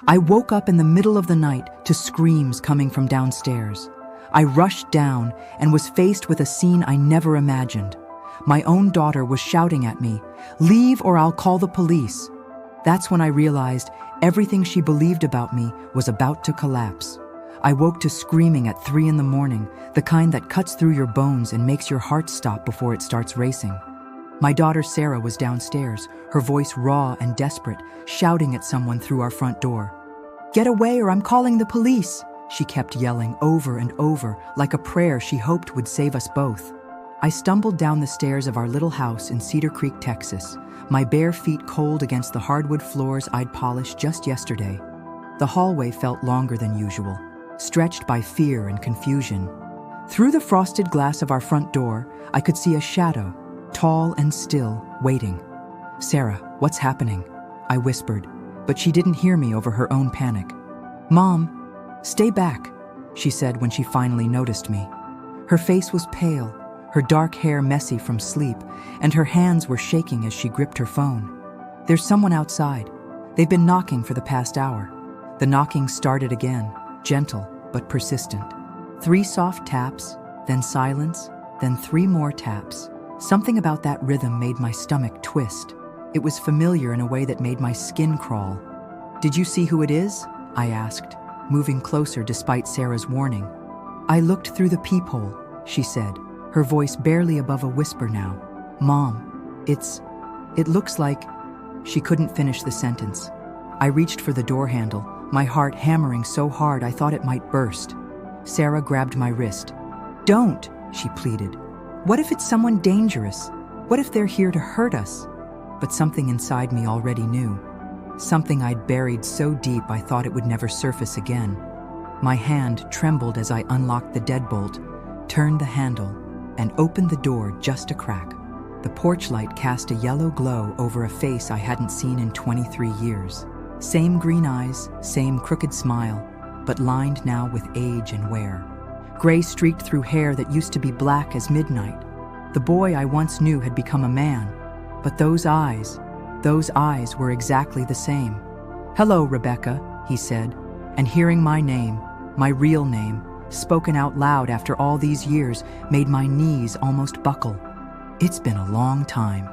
I woke up in the middle of the night to screams coming from downstairs. I rushed down and was faced with a scene I never imagined. My own daughter was shouting at me, "Leave or I'll call the police." That's when I realized everything she believed about me was about to collapse. I woke to screaming at 3 in the morning, the kind that cuts through your bones and makes your heart stop before it starts racing. My daughter Sarah was downstairs, her voice raw and desperate, shouting at someone through our front door. "Get away or I'm calling the police," she kept yelling over and over, like a prayer she hoped would save us both. I stumbled down the stairs of our little house in Cedar Creek, Texas, my bare feet cold against the hardwood floors I'd polished just yesterday. The hallway felt longer than usual, stretched by fear and confusion. Through the frosted glass of our front door, I could see a shadow, tall and still, waiting. "Sarah, what's happening?" I whispered, but she didn't hear me over her own panic. "Mom, stay back," she said when she finally noticed me. Her face was pale, her dark hair messy from sleep, and her hands were shaking as she gripped her phone. "There's someone outside. They've been knocking for the past hour." The knocking started again, gentle but persistent. 3 soft taps, then silence, then 3 more taps. Something about that rhythm made my stomach twist. It was familiar in a way that made my skin crawl. "Did you see who it is?" I asked, moving closer despite Sarah's warning. "I looked through the peephole," she said, her voice barely above a whisper now. "Mom, it looks like..." She couldn't finish the sentence. I reached for the door handle, my heart hammering so hard I thought it might burst. Sarah grabbed my wrist. "Don't," she pleaded. "What if it's someone dangerous? What if they're here to hurt us?" But something inside me already knew. Something I'd buried so deep I thought it would never surface again. My hand trembled as I unlocked the deadbolt, turned the handle, and opened the door just a crack. The porch light cast a yellow glow over a face I hadn't seen in 23 years. Same green eyes, same crooked smile, but lined now with age and wear. Gray streaked through hair that used to be black as midnight. The boy I once knew had become a man, but those eyes were exactly the same. "Hello, Rebecca," he said, and hearing my name, my real name, spoken out loud after all these years, made my knees almost buckle. It's been a long time.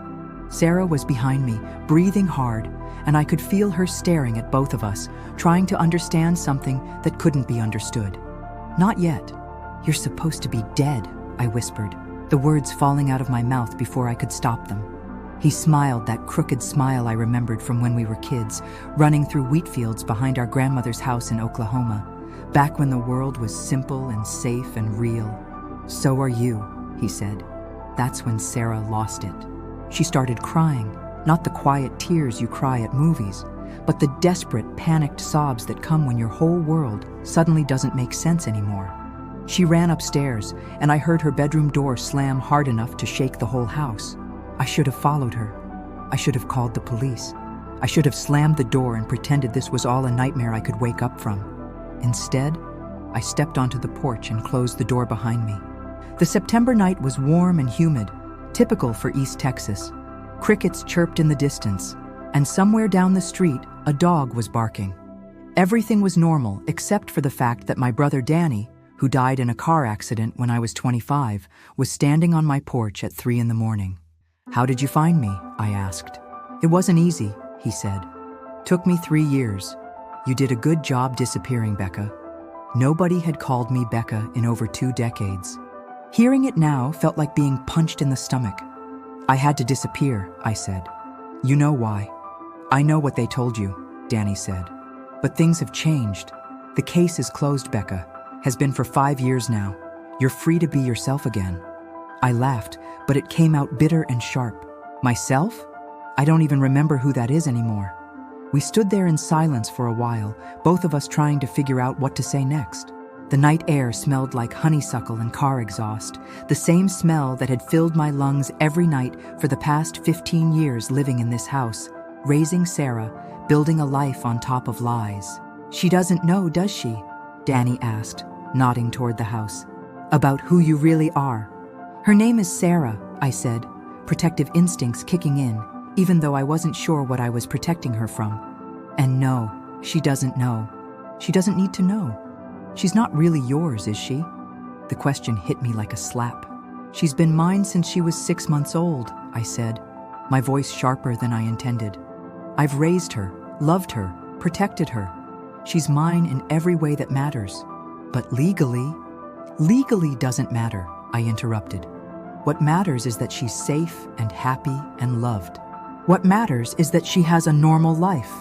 Sarah was behind me, breathing hard, and I could feel her staring at both of us, trying to understand something that couldn't be understood. "Not yet. You're supposed to be dead," I whispered, the words falling out of my mouth before I could stop them. He smiled, that crooked smile I remembered from when we were kids, running through wheat fields behind our grandmother's house in Oklahoma, back when the world was simple and safe and real. "So are you," he said. That's when Sarah lost it. She started crying, not the quiet tears you cry at movies, but the desperate, panicked sobs that come when your whole world suddenly doesn't make sense anymore. She ran upstairs, and I heard her bedroom door slam hard enough to shake the whole house. I should have followed her. I should have called the police. I should have slammed the door and pretended this was all a nightmare I could wake up from. Instead, I stepped onto the porch and closed the door behind me. The September night was warm and humid, typical for East Texas. Crickets chirped in the distance, and somewhere down the street, a dog was barking. Everything was normal except for the fact that my brother Danny, who died in a car accident when I was 25, was standing on my porch at 3 in the morning. "How did you find me?" I asked. "It wasn't easy," he said. "Took me 3 years. You did a good job disappearing, Becca." Nobody had called me Becca in over 2 decades. Hearing it now felt like being punched in the stomach. "I had to disappear," I said. "You know why." "I know what they told you," Danny said. "But things have changed. The case is closed, Becca. Has been for 5 years now. You're free to be yourself again." I laughed, but it came out bitter and sharp. "Myself? I don't even remember who that is anymore." We stood there in silence for a while, both of us trying to figure out what to say next. The night air smelled like honeysuckle and car exhaust, the same smell that had filled my lungs every night for the past 15 years living in this house, raising Sarah, building a life on top of lies. "She doesn't know, does she?" Danny asked, nodding toward the house. "About who you really are." "Her name is Sarah," I said, protective instincts kicking in, even though I wasn't sure what I was protecting her from. "And no, She doesn't know. She doesn't need to know. She's not really yours, is she? The question hit me like a slap. She's been mine since she was 6 months old, I said, my voice sharper than I intended. I've raised her, loved her, protected her. She's mine in every way that matters. But legally doesn't matter, I interrupted. What matters is that she's safe and happy and loved. What matters is that she has a normal life.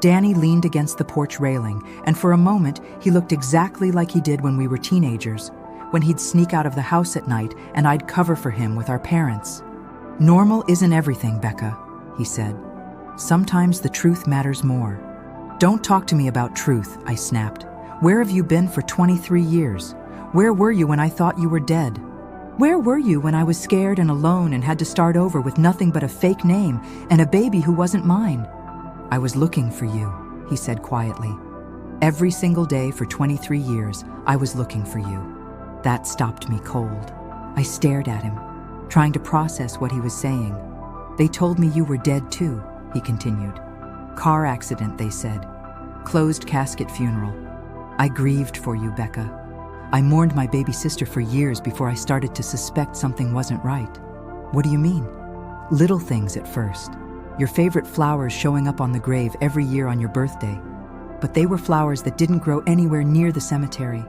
Danny leaned against the porch railing, and for a moment he looked exactly like he did when we were teenagers, when he'd sneak out of the house at night and I'd cover for him with our parents. Normal isn't everything, Becca, he said. Sometimes the truth matters more. Don't talk to me about truth, I snapped. Where have you been for 23 years? Where were you when I thought you were dead? Where were you when I was scared and alone and had to start over with nothing but a fake name and a baby who wasn't mine? I was looking for you, he said quietly. Every single day for 23 years, I was looking for you. That stopped me cold. I stared at him, trying to process what he was saying. They told me you were dead too, he continued. Car accident, they said. Closed casket funeral. I grieved for you, Becca. I mourned my baby sister for years before I started to suspect something wasn't right. What do you mean? Little things at first. Your favorite flowers showing up on the grave every year on your birthday. But they were flowers that didn't grow anywhere near the cemetery.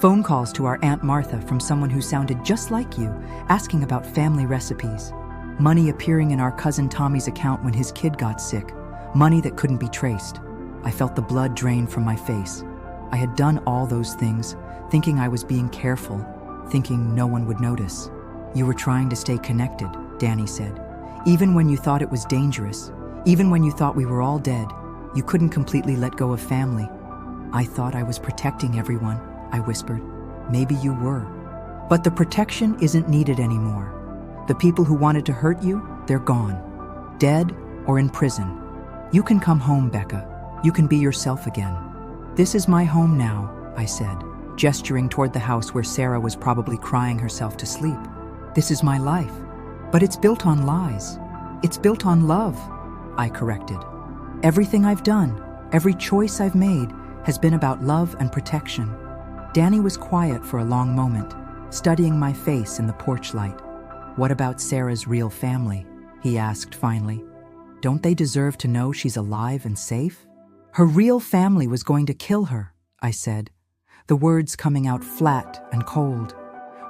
Phone calls to our Aunt Martha from someone who sounded just like you, asking about family recipes. Money appearing in our cousin Tommy's account when his kid got sick. Money that couldn't be traced. I felt the blood drain from my face. I had done all those things, thinking I was being careful, thinking no one would notice. You were trying to stay connected, Danny said. Even when you thought it was dangerous, even when you thought we were all dead, you couldn't completely let go of family. I thought I was protecting everyone, I whispered. Maybe you were. But the protection isn't needed anymore. The people who wanted to hurt you, they're gone. Dead or in prison. You can come home, Becca. You can be yourself again. This is my home now, I said, gesturing toward the house where Sarah was probably crying herself to sleep. This is my life. But it's built on lies. It's built on love, I corrected. Everything I've done, every choice I've made, has been about love and protection. Danny was quiet for a long moment, studying my face in the porch light. What about Sarah's real family? He asked finally. Don't they deserve to know she's alive and safe? Her real family was going to kill her, I said, the words coming out flat and cold.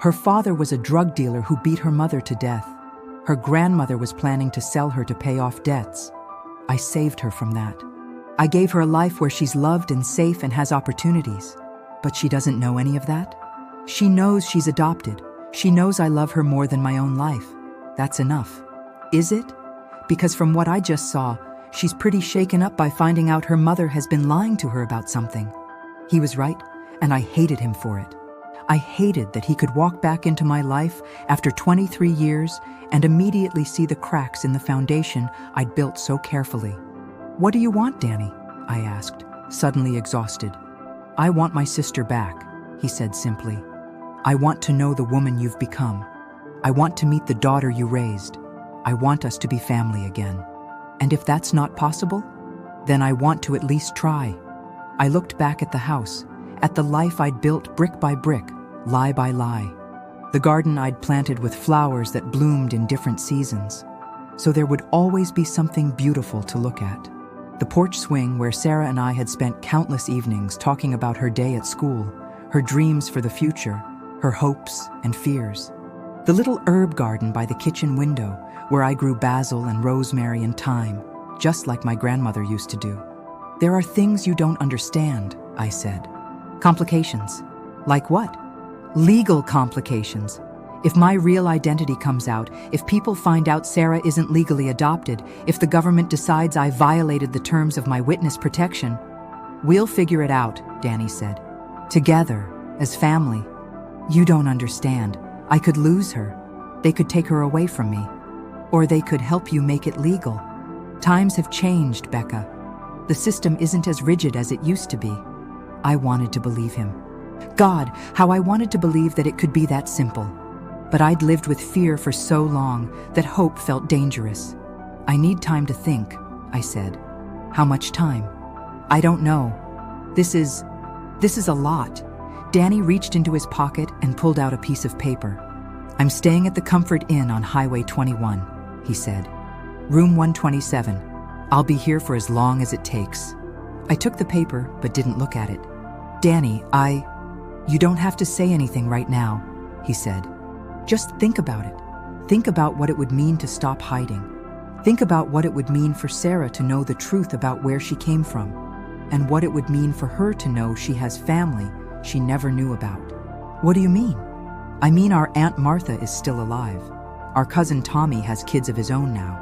Her father was a drug dealer who beat her mother to death. Her grandmother was planning to sell her to pay off debts. I saved her from that. I gave her a life where she's loved and safe and has opportunities. But she doesn't know any of that. She knows she's adopted. She knows I love her more than my own life. That's enough. Is it? Because from what I just saw, she's pretty shaken up by finding out her mother has been lying to her about something. He was right, and I hated him for it. I hated that he could walk back into my life after 23 years and immediately see the cracks in the foundation I'd built so carefully. What do you want, Danny? I asked, suddenly exhausted. I want my sister back, he said simply. I want to know the woman you've become. I want to meet the daughter you raised. I want us to be family again. And if that's not possible, then I want to at least try. I looked back at the house, at the life I'd built brick by brick, lie by lie. The garden I'd planted with flowers that bloomed in different seasons. So there would always be something beautiful to look at. The porch swing where Sarah and I had spent countless evenings talking about her day at school, her dreams for the future, her hopes and fears. The little herb garden by the kitchen window where I grew basil and rosemary and thyme, just like my grandmother used to do. There are things you don't understand, I said. Complications. Like what? Legal complications. If my real identity comes out, if people find out Sarah isn't legally adopted, if the government decides I violated the terms of my witness protection, we'll figure it out, Danny said. Together, as family. You don't understand. I could lose her. They could take her away from me. Or they could help you make it legal. Times have changed, Becca. The system isn't as rigid as it used to be. I wanted to believe him. God, how I wanted to believe that it could be that simple. But I'd lived with fear for so long that hope felt dangerous. I need time to think, I said. How much time? I don't know. This is a lot. Danny reached into his pocket and pulled out a piece of paper. I'm staying at the Comfort Inn on Highway 21, he said. Room 127. I'll be here for as long as it takes. I took the paper but didn't look at it. Danny, you don't have to say anything right now, he said. Just think about it. Think about what it would mean to stop hiding. Think about what it would mean for Sarah to know the truth about where she came from, and what it would mean for her to know she has family she never knew about. What do you mean? I mean our Aunt Martha is still alive. Our cousin Tommy has kids of his own now.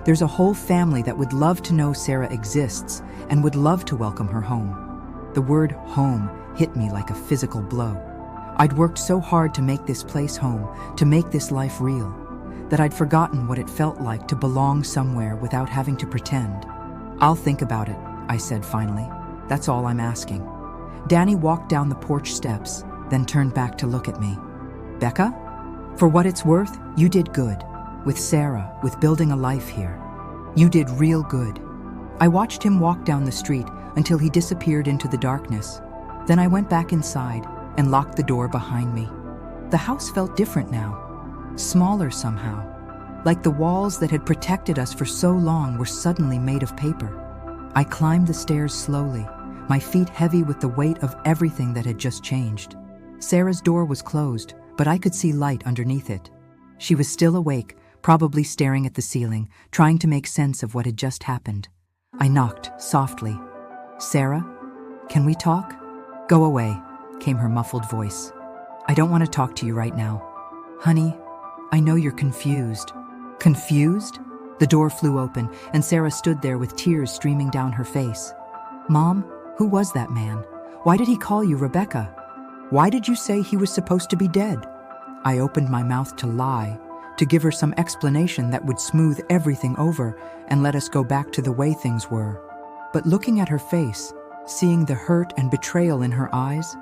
There's a whole family that would love to know Sarah exists and would love to welcome her home. The word home hit me like a physical blow. I'd worked so hard to make this place home, to make this life real, that I'd forgotten what it felt like to belong somewhere without having to pretend. I'll think about it, I said finally. That's all I'm asking. Danny walked down the porch steps, then turned back to look at me. Becca? For what it's worth, you did good. With Sarah, with building a life here. You did real good. I watched him walk down the street until he disappeared into the darkness. Then I went back inside and locked the door behind me. The house felt different now. Smaller somehow. Like the walls that had protected us for so long were suddenly made of paper. I climbed the stairs slowly, my feet heavy with the weight of everything that had just changed. Sarah's door was closed, but I could see light underneath it. She was still awake, probably staring at the ceiling, trying to make sense of what had just happened. I knocked softly. Sarah, can we talk? Go away, came her muffled voice. I don't want to talk to you right now. Honey, I know you're confused. Confused? The door flew open, and Sarah stood there with tears streaming down her face. Mom, who was that man? Why did he call you Rebecca? Why did you say he was supposed to be dead? I opened my mouth to lie, to give her some explanation that would smooth everything over and let us go back to the way things were. But looking at her face, seeing the hurt and betrayal in her eyes,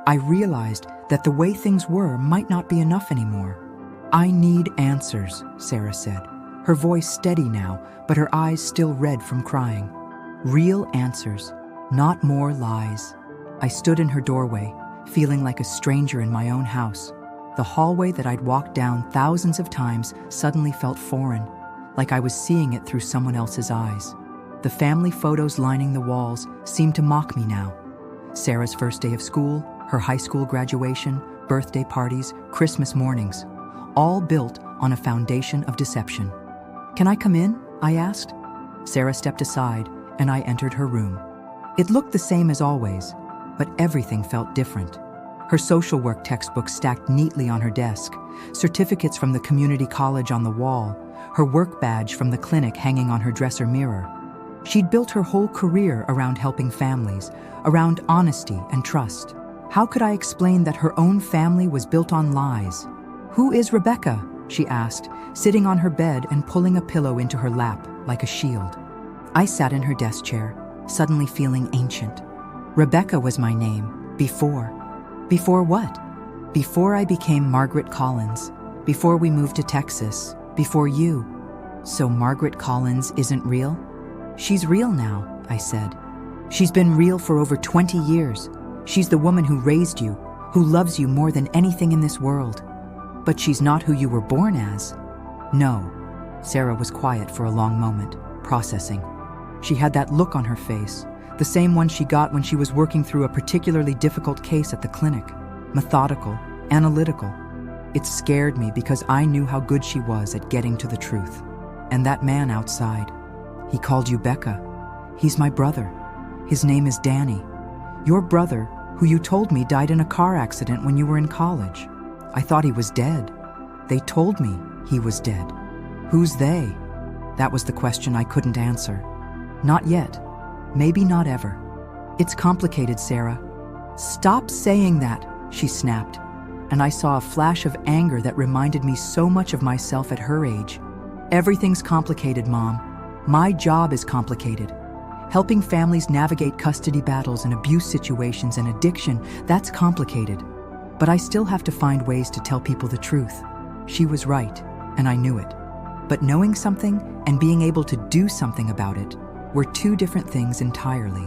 I realized that the way things were might not be enough anymore. I need answers, Sarah said, her voice steady now, but her eyes still red from crying. Real answers, not more lies. I stood in her doorway, feeling like a stranger in my own house. The hallway that I'd walked down thousands of times suddenly felt foreign, like I was seeing it through someone else's eyes. The family photos lining the walls seemed to mock me now. Sarah's first day of school, her high school graduation, birthday parties, Christmas mornings, all built on a foundation of deception. Can I come in? I asked. Sarah stepped aside, and I entered her room. It looked the same as always, but everything felt different. Her social work textbook stacked neatly on her desk, certificates from the community college on the wall, her work badge from the clinic hanging on her dresser mirror. She'd built her whole career around helping families, around honesty and trust. How could I explain that her own family was built on lies? Who is Rebecca? She asked, sitting on her bed and pulling a pillow into her lap like a shield. I sat in her desk chair, suddenly feeling ancient. Rebecca was my name, before. Before what? Before I became Margaret Collins, before we moved to Texas, before you. So Margaret Collins isn't real? She's real now, I said. She's been real for over 20 years. She's the woman who raised you, who loves you more than anything in this world. But she's not who you were born as. No. Sarah was quiet for a long moment, processing. She had that look on her face, the same one she got when she was working through a particularly difficult case at the clinic. Methodical, analytical. It scared me because I knew how good she was at getting to the truth. And that man outside, he called you Becca. He's my brother. His name is Danny. Your brother, who you told me died in a car accident when you were in college. I thought he was dead. They told me he was dead. Who's they? That was the question I couldn't answer. Not yet. Maybe not ever. It's complicated, Sarah. Stop saying that, she snapped, and I saw a flash of anger that reminded me so much of myself at her age. Everything's complicated, Mom. My job is complicated. Helping families navigate custody battles and abuse situations and addiction, that's complicated. But I still have to find ways to tell people the truth. She was right, and I knew it. But knowing something and being able to do something about it were two different things entirely.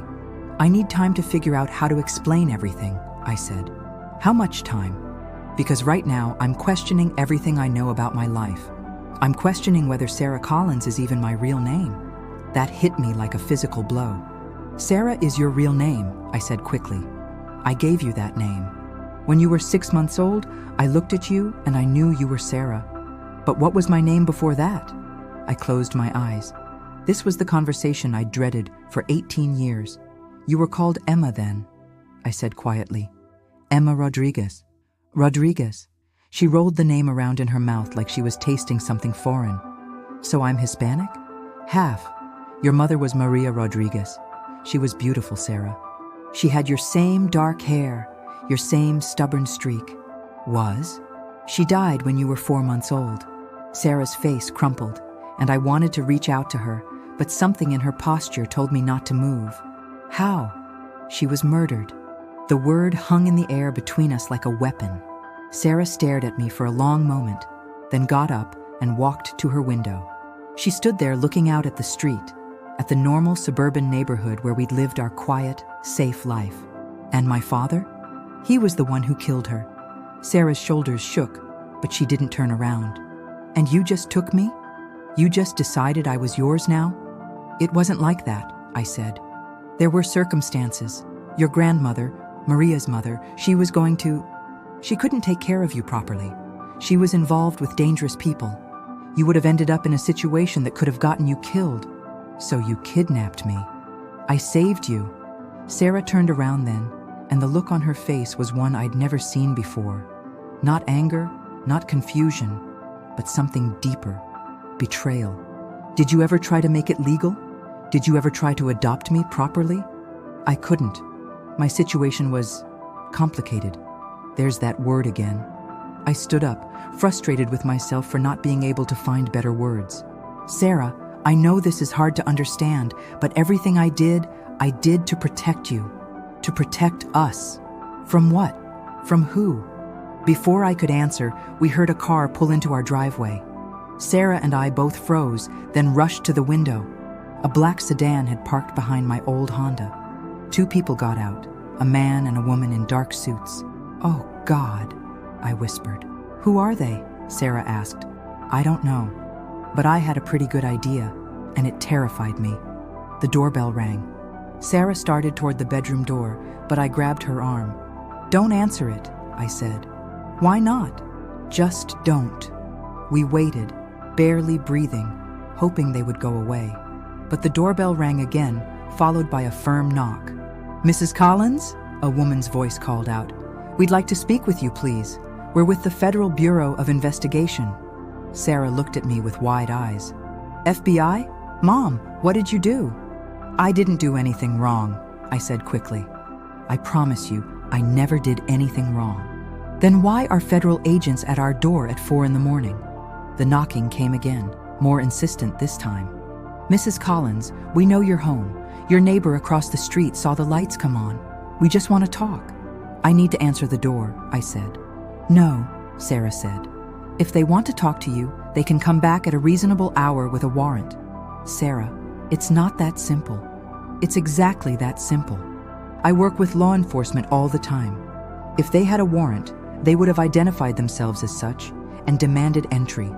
I need time to figure out how to explain everything, I said. How much time? Because right now I'm questioning everything I know about my life. I'm questioning whether Sarah Collins is even my real name. That hit me like a physical blow. Sarah is your real name, I said quickly. I gave you that name. When you were 6 months old, I looked at you and I knew you were Sarah. But what was my name before that? I closed my eyes. This was the conversation I dreaded for 18 years. You were called Emma then, I said quietly. Emma Rodriguez. Rodriguez. She rolled the name around in her mouth like she was tasting something foreign. So I'm Hispanic? Half. Your mother was Maria Rodriguez. She was beautiful, Sarah. She had your same dark hair, your same stubborn streak. Was? She died when you were 4 months old. Sarah's face crumpled, and I wanted to reach out to her, but something in her posture told me not to move. How? She was murdered. The word hung in the air between us like a weapon. Sarah stared at me for a long moment, then got up and walked to her window. She stood there looking out at the street, at the normal suburban neighborhood where we'd lived our quiet, safe life. And my father? He was the one who killed her. Sarah's shoulders shook, but she didn't turn around. And you just took me? You just decided I was yours now? It wasn't like that, I said. There were circumstances. Your grandmother, Maria's mother, she couldn't take care of you properly. She was involved with dangerous people. You would have ended up in a situation that could have gotten you killed. So you kidnapped me. I saved you. Sarah turned around then, and the look on her face was one I'd never seen before. Not anger, not confusion, but something deeper. Betrayal. Did you ever try to make it legal? Did you ever try to adopt me properly? I couldn't. My situation was complicated. There's that word again. I stood up, frustrated with myself for not being able to find better words. Sarah, I know this is hard to understand, but everything I did to protect you. To protect us. From what? From who? Before I could answer, we heard a car pull into our driveway. Sarah and I both froze, then rushed to the window. A black sedan had parked behind my old Honda. 2 people got out, a man and a woman in dark suits. Oh, God, I whispered. Who are they? Sarah asked. I don't know, but I had a pretty good idea, and it terrified me. The doorbell rang. Sarah started toward the bedroom door, but I grabbed her arm. Don't answer it, I said. Why not? Just don't. We waited, barely breathing, hoping they would go away. But the doorbell rang again, followed by a firm knock. Mrs. Collins? A woman's voice called out. We'd like to speak with you, please. We're with the Federal Bureau of Investigation. Sarah looked at me with wide eyes. FBI? Mom, what did you do? I didn't do anything wrong, I said quickly. I promise you, I never did anything wrong. Then why are federal agents at our door at 4 in the morning? The knocking came again, more insistent this time. Mrs. Collins, we know you're home. Your neighbor across the street saw the lights come on. We just want to talk. I need to answer the door, I said. No, Sarah said. If they want to talk to you, they can come back at a reasonable hour with a warrant. Sarah, it's not that simple. It's exactly that simple. I work with law enforcement all the time. If they had a warrant, they would have identified themselves as such and demanded entry.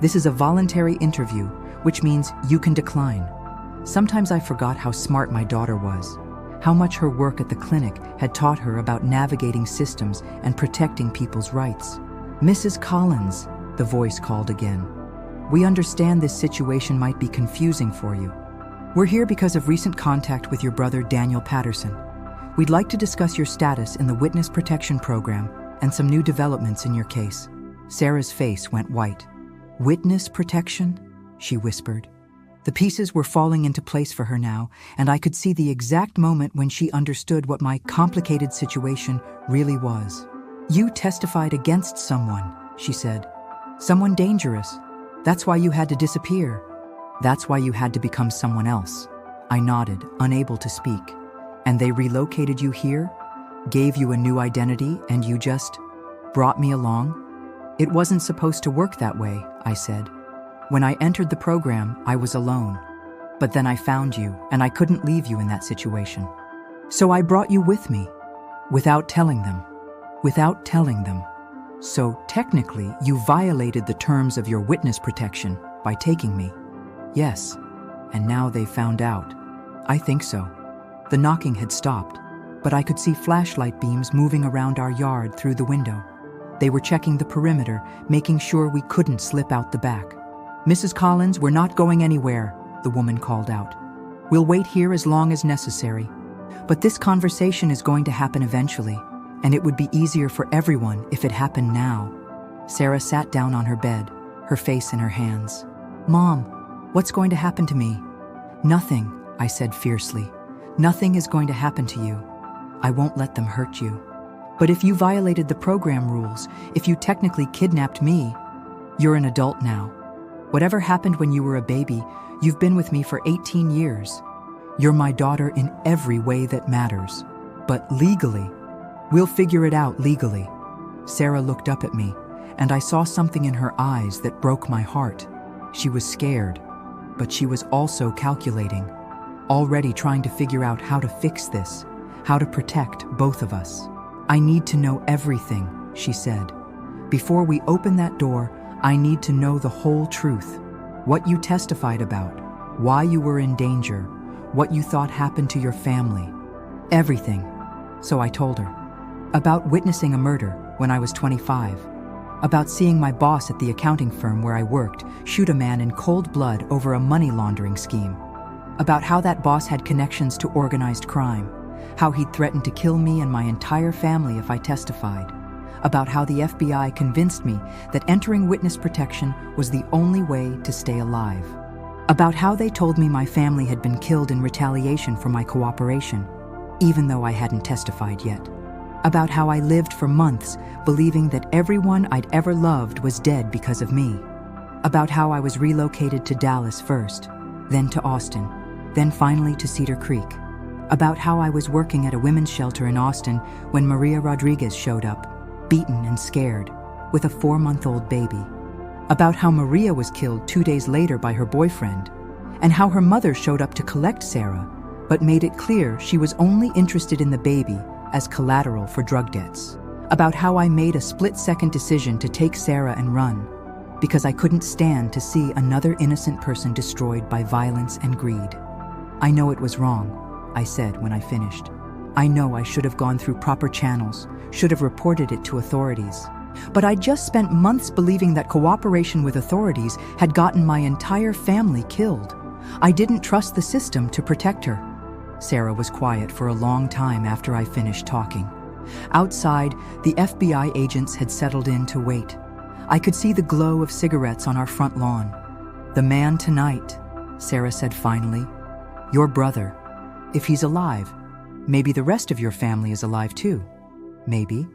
This is a voluntary interview, which means you can decline. Sometimes I forgot how smart my daughter was, how much her work at the clinic had taught her about navigating systems and protecting people's rights. Mrs. Collins, the voice called again. We understand this situation might be confusing for you. We're here because of recent contact with your brother Daniel Patterson. We'd like to discuss your status in the Witness Protection Program and some new developments in your case. Sarah's face went white. Witness protection? She whispered. The pieces were falling into place for her now, and I could see the exact moment when she understood what my complicated situation really was. You testified against someone, she said. Someone dangerous. That's why you had to disappear. That's why you had to become someone else. I nodded, unable to speak. And they relocated you here? Gave you a new identity, and you just brought me along? It wasn't supposed to work that way, I said. When I entered the program, I was alone. But then I found you, and I couldn't leave you in that situation. So I brought you with me, without telling them. Without telling them. So technically, you violated the terms of your witness protection by taking me. Yes, and now they found out. I think so. The knocking had stopped, but I could see flashlight beams moving around our yard through the window. They were checking the perimeter, making sure we couldn't slip out the back. Mrs. Collins, we're not going anywhere, the woman called out. We'll wait here as long as necessary. But this conversation is going to happen eventually, and it would be easier for everyone if it happened now. Sarah sat down on her bed, her face in her hands. Mom, what's going to happen to me? Nothing, I said fiercely. Nothing is going to happen to you. I won't let them hurt you. But if you violated the program rules, if you technically kidnapped me, you're an adult now. Whatever happened when you were a baby, you've been with me for 18 years. You're my daughter in every way that matters. But legally, we'll figure it out legally. Sarah looked up at me, and I saw something in her eyes that broke my heart. She was scared, but she was also calculating, already trying to figure out how to fix this, how to protect both of us. I need to know everything, she said. Before we open that door, I need to know the whole truth. What you testified about, why you were in danger, what you thought happened to your family. Everything. So I told her. About witnessing a murder when I was 25. About seeing my boss at the accounting firm where I worked shoot a man in cold blood over a money laundering scheme. About how that boss had connections to organized crime. How he'd threatened to kill me and my entire family if I testified. About how the FBI convinced me that entering witness protection was the only way to stay alive. About how they told me my family had been killed in retaliation for my cooperation, even though I hadn't testified yet. About how I lived for months believing that everyone I'd ever loved was dead because of me. About how I was relocated to Dallas first, then to Austin, then finally to Cedar Creek. About how I was working at a women's shelter in Austin when Maria Rodriguez showed up, beaten and scared, with a 4-month-old baby. About how Maria was killed 2 days later by her boyfriend, and how her mother showed up to collect Sarah, but made it clear she was only interested in the baby as collateral for drug debts. About how I made a split-second decision to take Sarah and run, because I couldn't stand to see another innocent person destroyed by violence and greed. I know it was wrong, I said when I finished. I know I should have gone through proper channels, should have reported it to authorities. But I just spent months believing that cooperation with authorities had gotten my entire family killed. I didn't trust the system to protect her. Sarah was quiet for a long time after I finished talking. Outside, the FBI agents had settled in to wait. I could see the glow of cigarettes on our front lawn. The man tonight, Sarah said finally. Your brother. If he's alive, maybe the rest of your family is alive too. Maybe.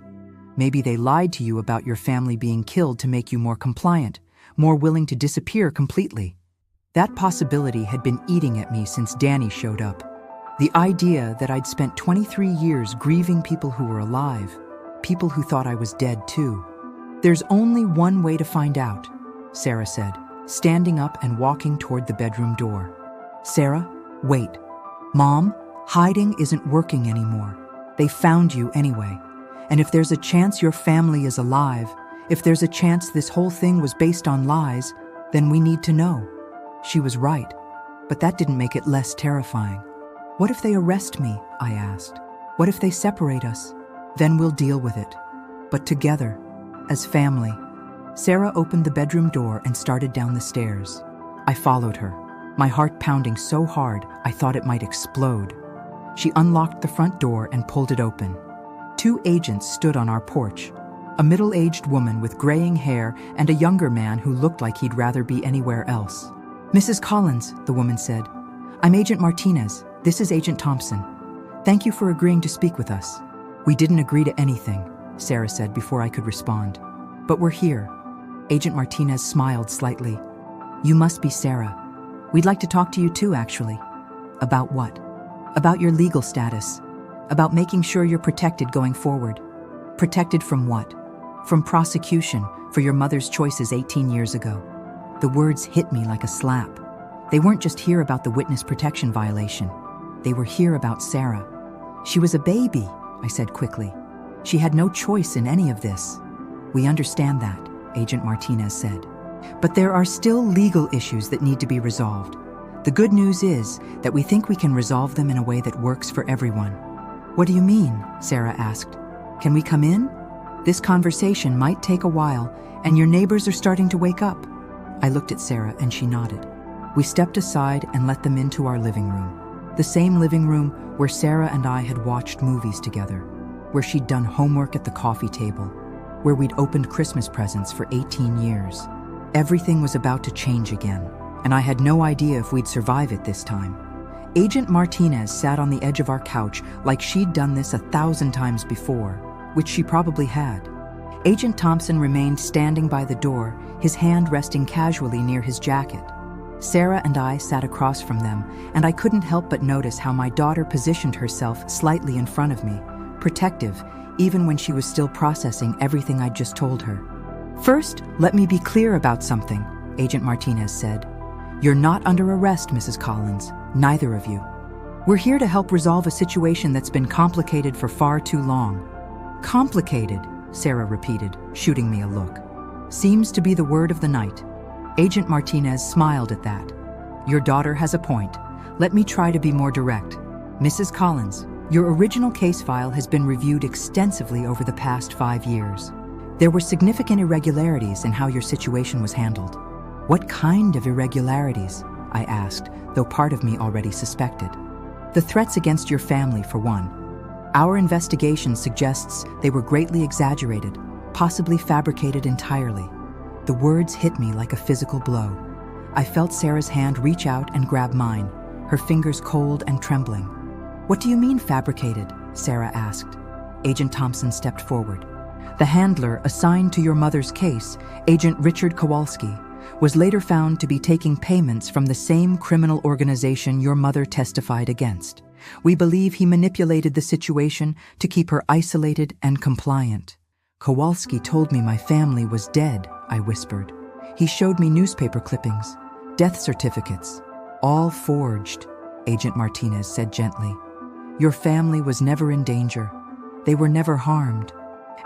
Maybe they lied to you about your family being killed to make you more compliant, more willing to disappear completely. That possibility had been eating at me since Danny showed up. The idea that I'd spent 23 years grieving people who were alive, people who thought I was dead too. There's only one way to find out, Sarah said, standing up and walking toward the bedroom door. Sarah, wait. Mom, hiding isn't working anymore. They found you anyway. And if there's a chance your family is alive, if there's a chance this whole thing was based on lies, then we need to know. She was right, but that didn't make it less terrifying. What if they arrest me? I asked. What if they separate us? Then we'll deal with it. But together, as family. Sarah opened the bedroom door and started down the stairs. I followed her, my heart pounding so hard I thought it might explode. She unlocked the front door and pulled it open. 2 agents stood on our porch, a middle-aged woman with graying hair and a younger man who looked like he'd rather be anywhere else. Mrs. Collins, the woman said, I'm Agent Martinez. This is Agent Thompson. Thank you for agreeing to speak with us. We didn't agree to anything, Sarah said before I could respond. But we're here. Agent Martinez smiled slightly. You must be Sarah. We'd like to talk to you too, actually. About what? About your legal status. About making sure you're protected going forward. Protected from what? From prosecution for your mother's choices 18 years ago. The words hit me like a slap. They weren't just here about the witness protection violation. They were here about Sarah. She was a baby, I said quickly. She had no choice in any of this. We understand that, Agent Martinez said. But there are still legal issues that need to be resolved. The good news is that we think we can resolve them in a way that works for everyone. What do you mean? Sarah asked. Can we come in? This conversation might take a while, and your neighbors are starting to wake up. I looked at Sarah and she nodded. We stepped aside and let them into our living room. The same living room where Sarah and I had watched movies together, where she'd done homework at the coffee table, where we'd opened Christmas presents for 18 years. Everything was about to change again, and I had no idea if we'd survive it this time. Agent Martinez sat on the edge of our couch like she'd done this 1,000 times before, which she probably had. Agent Thompson remained standing by the door, his hand resting casually near his jacket. Sarah and I sat across from them, and I couldn't help but notice how my daughter positioned herself slightly in front of me, protective, even when she was still processing everything I'd just told her. First, let me be clear about something, Agent Martinez said. You're not under arrest, Mrs. Collins, neither of you. We're here to help resolve a situation that's been complicated for far too long. Complicated, Sarah repeated, shooting me a look. Seems to be the word of the night. Agent Martinez smiled at that. Your daughter has a point. Let me try to be more direct. Mrs. Collins, your original case file has been reviewed extensively over the past 5 years. There were significant irregularities in how your situation was handled. What kind of irregularities? I asked, though part of me already suspected. The threats against your family, for one. Our investigation suggests they were greatly exaggerated, possibly fabricated entirely. The words hit me like a physical blow. I felt Sarah's hand reach out and grab mine, her fingers cold and trembling. What do you mean fabricated? Sarah asked. Agent Thompson stepped forward. The handler assigned to your mother's case, Agent Richard Kowalski, was later found to be taking payments from the same criminal organization your mother testified against. We believe he manipulated the situation to keep her isolated and compliant. Kowalski told me my family was dead, I whispered. He showed me newspaper clippings, death certificates, all forged, Agent Martinez said gently. Your family was never in danger. They were never harmed.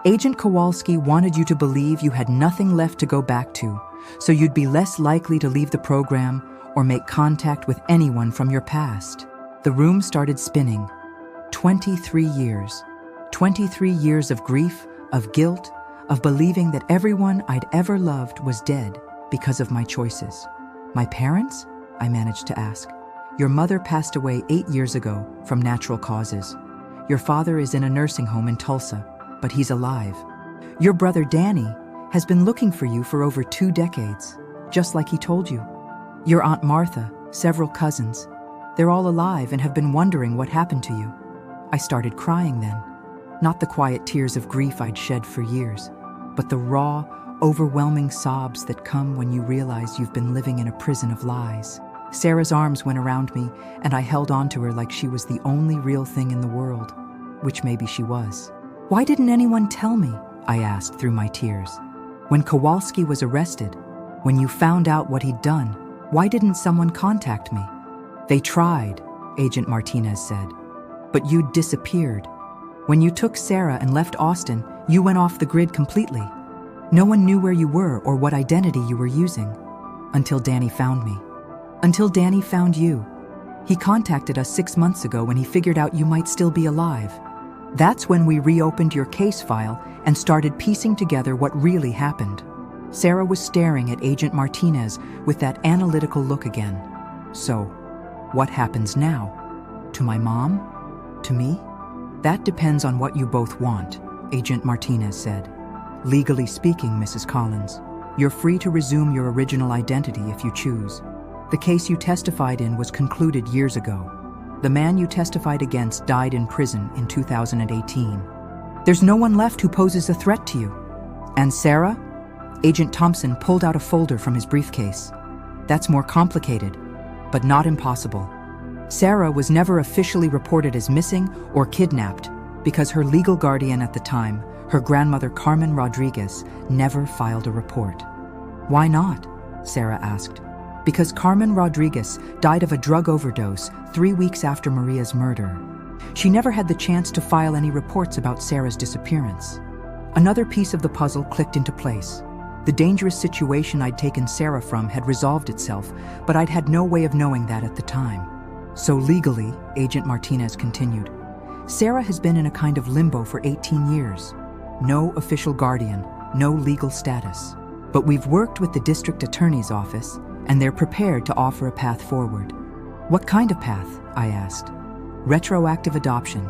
Agent Kowalski wanted you to believe you had nothing left to go back to, so you'd be less likely to leave the program or make contact with anyone from your past. The room started spinning. 23 years. 23 years of grief, of guilt, of believing that everyone I'd ever loved was dead because of my choices. My parents? I managed to ask. Your mother passed away 8 years ago from natural causes. Your father is in a nursing home in Tulsa, but he's alive. Your brother Danny has been looking for you for over 2 decades, just like he told you. Your Aunt Martha, several cousins, they're all alive and have been wondering what happened to you. I started crying then. Not the quiet tears of grief I'd shed for years, but the raw, overwhelming sobs that come when you realize you've been living in a prison of lies. Sarah's arms went around me, and I held on to her like she was the only real thing in the world, which maybe she was. Why didn't anyone tell me? I asked through my tears. When Kowalski was arrested, when you found out what he'd done, why didn't someone contact me? They tried, Agent Martinez said, but you disappeared. When you took Sarah and left Austin, you went off the grid completely. No one knew where you were or what identity you were using. Until Danny found me. Until Danny found you. He contacted us 6 months ago when he figured out you might still be alive. That's when we reopened your case file and started piecing together what really happened. Sarah was staring at Agent Martinez with that analytical look again. So, what happens now? To my mom? To me? That depends on what you both want, Agent Martinez said. Legally speaking, Mrs. Collins, you're free to resume your original identity if you choose. The case you testified in was concluded years ago. The man you testified against died in prison in 2018. There's no one left who poses a threat to you. And Sarah? Agent Thompson pulled out a folder from his briefcase. That's more complicated, but not impossible. Sarah was never officially reported as missing or kidnapped because her legal guardian at the time, her grandmother Carmen Rodriguez, never filed a report. Why not? Sarah asked. Because Carmen Rodriguez died of a drug overdose 3 weeks after Maria's murder. She never had the chance to file any reports about Sarah's disappearance. Another piece of the puzzle clicked into place. The dangerous situation I'd taken Sarah from had resolved itself, but I'd had no way of knowing that at the time. So legally, Agent Martinez continued, Sarah has been in a kind of limbo for 18 years. No official guardian, no legal status. But we've worked with the district attorney's office, and they're prepared to offer a path forward. What kind of path? I asked. Retroactive adoption.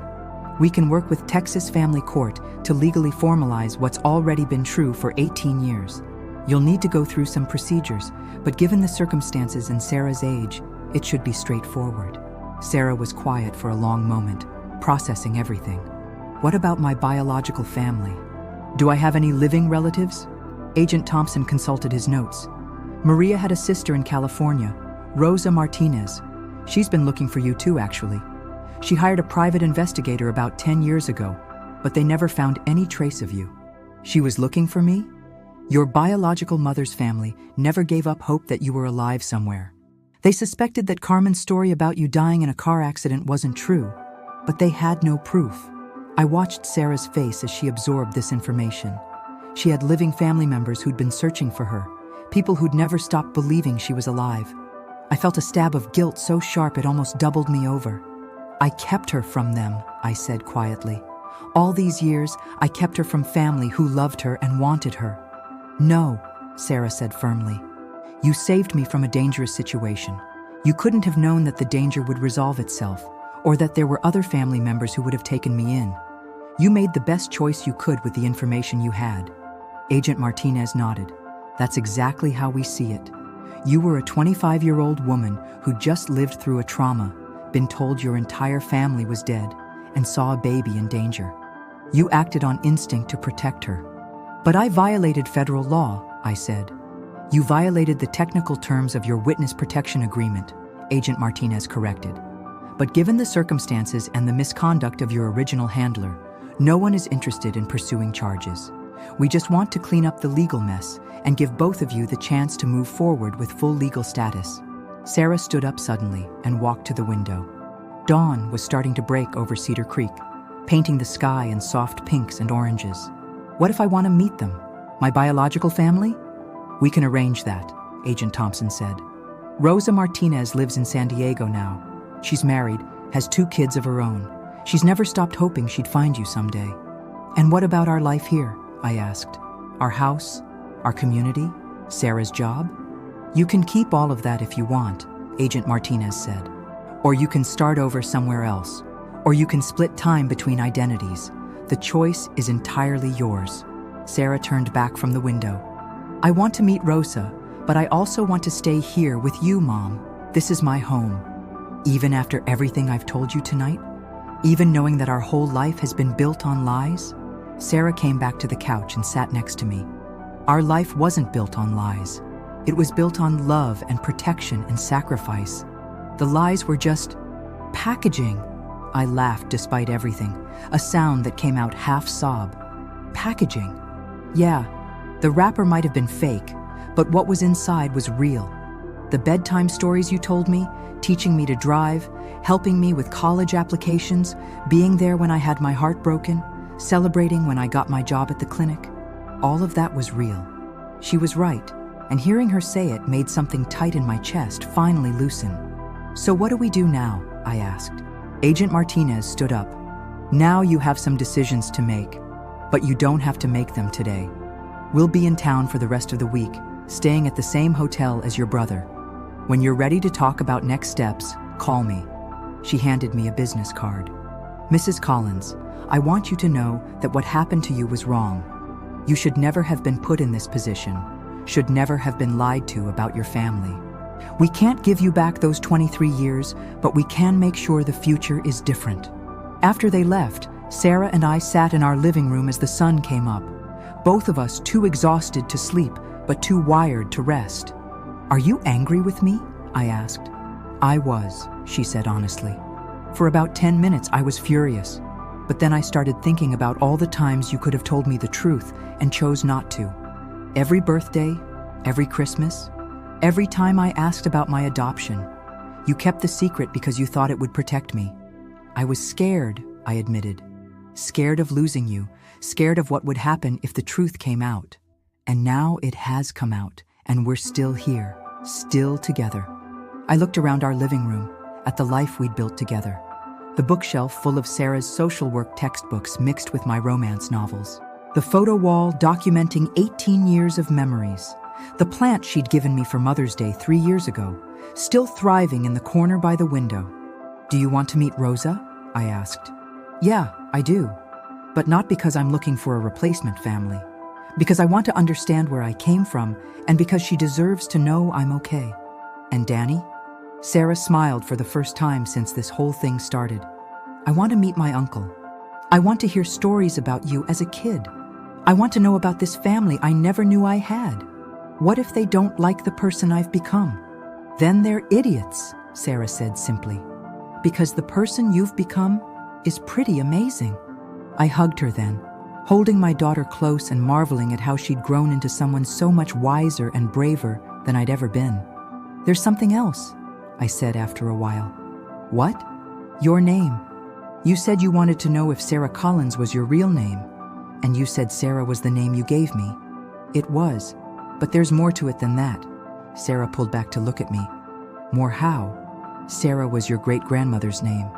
We can work with Texas Family Court to legally formalize what's already been true for 18 years. You'll need to go through some procedures, but given the circumstances and Sarah's age, it should be straightforward. Sarah was quiet for a long moment, processing everything. What about my biological family? Do I have any living relatives? Agent Thompson consulted his notes. Maria had a sister in California, Rosa Martinez. She's been looking for you too, actually. She hired a private investigator about 10 years ago, but they never found any trace of you. She was looking for me? Your biological mother's family never gave up hope that you were alive somewhere. They suspected that Carmen's story about you dying in a car accident wasn't true, but they had no proof. I watched Sarah's face as she absorbed this information. She had living family members who'd been searching for her, people who'd never stopped believing she was alive. I felt a stab of guilt so sharp it almost doubled me over. I kept her from them, I said quietly. All these years, I kept her from family who loved her and wanted her. No, Sarah said firmly. You saved me from a dangerous situation. You couldn't have known that the danger would resolve itself, or that there were other family members who would have taken me in. You made the best choice you could with the information you had. Agent Martinez nodded. That's exactly how we see it. You were a 25-year-old woman who just lived through a trauma, been told your entire family was dead, and saw a baby in danger. You acted on instinct to protect her. But I violated federal law, I said. You violated the technical terms of your witness protection agreement, Agent Martinez corrected. But given the circumstances and the misconduct of your original handler, no one is interested in pursuing charges. We just want to clean up the legal mess and give both of you the chance to move forward with full legal status. Sarah stood up suddenly and walked to the window. Dawn was starting to break over Cedar Creek, painting the sky in soft pinks and oranges. What if I want to meet them? My biological family? We can arrange that, Agent Thompson said. Rosa Martinez lives in San Diego now. She's married, has 2 kids of her own. She's never stopped hoping she'd find you someday. And what about our life here? I asked. Our house? Our community? Sarah's job? You can keep all of that if you want, Agent Martinez said. Or you can start over somewhere else. Or you can split time between identities. The choice is entirely yours. Sarah turned back from the window. I want to meet Rosa, but I also want to stay here with you, Mom. This is my home. Even after everything I've told you tonight? Even knowing that our whole life has been built on lies? Sarah came back to the couch and sat next to me. Our life wasn't built on lies. It was built on love and protection and sacrifice. The lies were just packaging. I laughed despite everything, a sound that came out half sob. Packaging. Yeah, the wrapper might have been fake, but what was inside was real. The bedtime stories you told me, teaching me to drive, helping me with college applications, being there when I had my heart broken, celebrating when I got my job at the clinic. All of that was real. She was right, and hearing her say it made something tight in my chest finally loosen. So what do we do now? I asked. Agent Martinez stood up. Now you have some decisions to make, but you don't have to make them today. We'll be in town for the rest of the week, staying at the same hotel as your brother. When you're ready to talk about next steps, call me. She handed me a business card. Mrs. Collins, I want you to know that what happened to you was wrong. You should never have been put in this position, should never have been lied to about your family. We can't give you back those 23 years, but we can make sure the future is different. After they left, Sarah and I sat in our living room as the sun came up, both of us too exhausted to sleep, but too wired to rest. Are you angry with me? I asked. I was, she said honestly. For about 10 minutes I was furious, but then I started thinking about all the times you could have told me the truth and chose not to. Every birthday, every Christmas, every time I asked about my adoption, you kept the secret because you thought it would protect me. I was scared, I admitted. Scared of losing you, scared of what would happen if the truth came out. And now it has come out, and we're still here, still together. I looked around our living room, at the life we'd built together. The bookshelf full of Sarah's social work textbooks mixed with my romance novels. The photo wall documenting 18 years of memories. The plant she'd given me for Mother's Day 3 years ago, still thriving in the corner by the window. "Do you want to meet Rosa?" I asked. "Yeah, I do. But not because I'm looking for a replacement family. Because I want to understand where I came from, and because she deserves to know I'm okay." "And Danny?" Sarah smiled for the first time since this whole thing started. "I want to meet my uncle. I want to hear stories about you as a kid. I want to know about this family I never knew I had. What if they don't like the person I've become?" "Then they're idiots," Sarah said simply. "Because the person you've become is pretty amazing." I hugged her then, holding my daughter close and marveling at how she'd grown into someone so much wiser and braver than I'd ever been. "There's something else," I said after a while. "What?" "Your name. You said you wanted to know if Sarah Collins was your real name, and you said Sarah was the name you gave me." "It was, but there's more to it than that." Sarah pulled back to look at me. "More how?" "Sarah was your great-grandmother's name.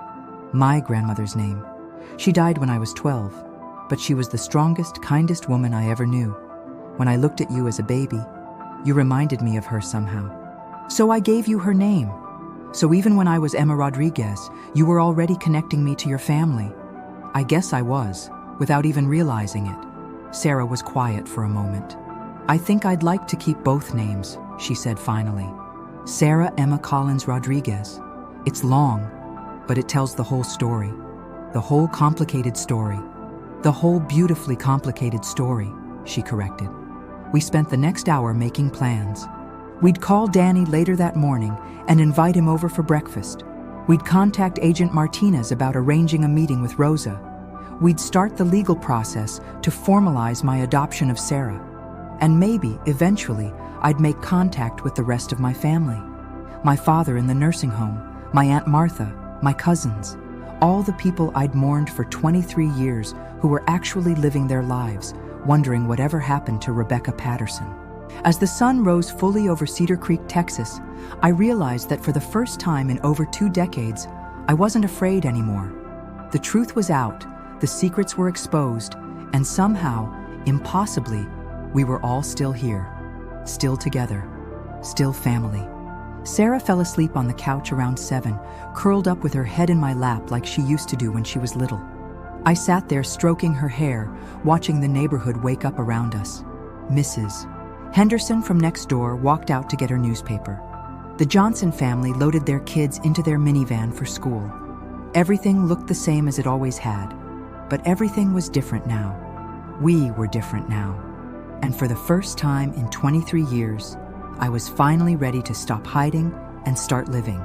My grandmother's name. She died when I was 12, but she was the strongest, kindest woman I ever knew. When I looked at you as a baby, you reminded me of her somehow. So I gave you her name. So even when I was Emma Rodriguez, you were already connecting me to your family." "I guess I was, without even realizing it." Sarah was quiet for a moment. "I think I'd like to keep both names," she said finally. "Sarah Emma Collins Rodriguez. It's long, but it tells the whole story. The whole complicated story. The whole beautifully complicated story," she corrected. We spent the next hour making plans. We'd call Danny later that morning and invite him over for breakfast. We'd contact Agent Martinez about arranging a meeting with Rosa. We'd start the legal process to formalize my adoption of Sarah. And maybe, eventually, I'd make contact with the rest of my family. My father in the nursing home, my Aunt Martha, my cousins, all the people I'd mourned for 23 years who were actually living their lives, wondering whatever happened to Rebecca Patterson. As the sun rose fully over Cedar Creek, Texas, I realized that for the first time in over 2 decades, I wasn't afraid anymore. The truth was out, the secrets were exposed, and somehow, impossibly, we were all still here, still together, still family. Sarah fell asleep on the couch around 7, curled up with her head in my lap like she used to do when she was little. I sat there stroking her hair, watching the neighborhood wake up around us. Mrs. Henderson from next door walked out to get her newspaper. The Johnson family loaded their kids into their minivan for school. Everything looked the same as it always had, but everything was different now. We were different now. And for the first time in 23 years, I was finally ready to stop hiding and start living.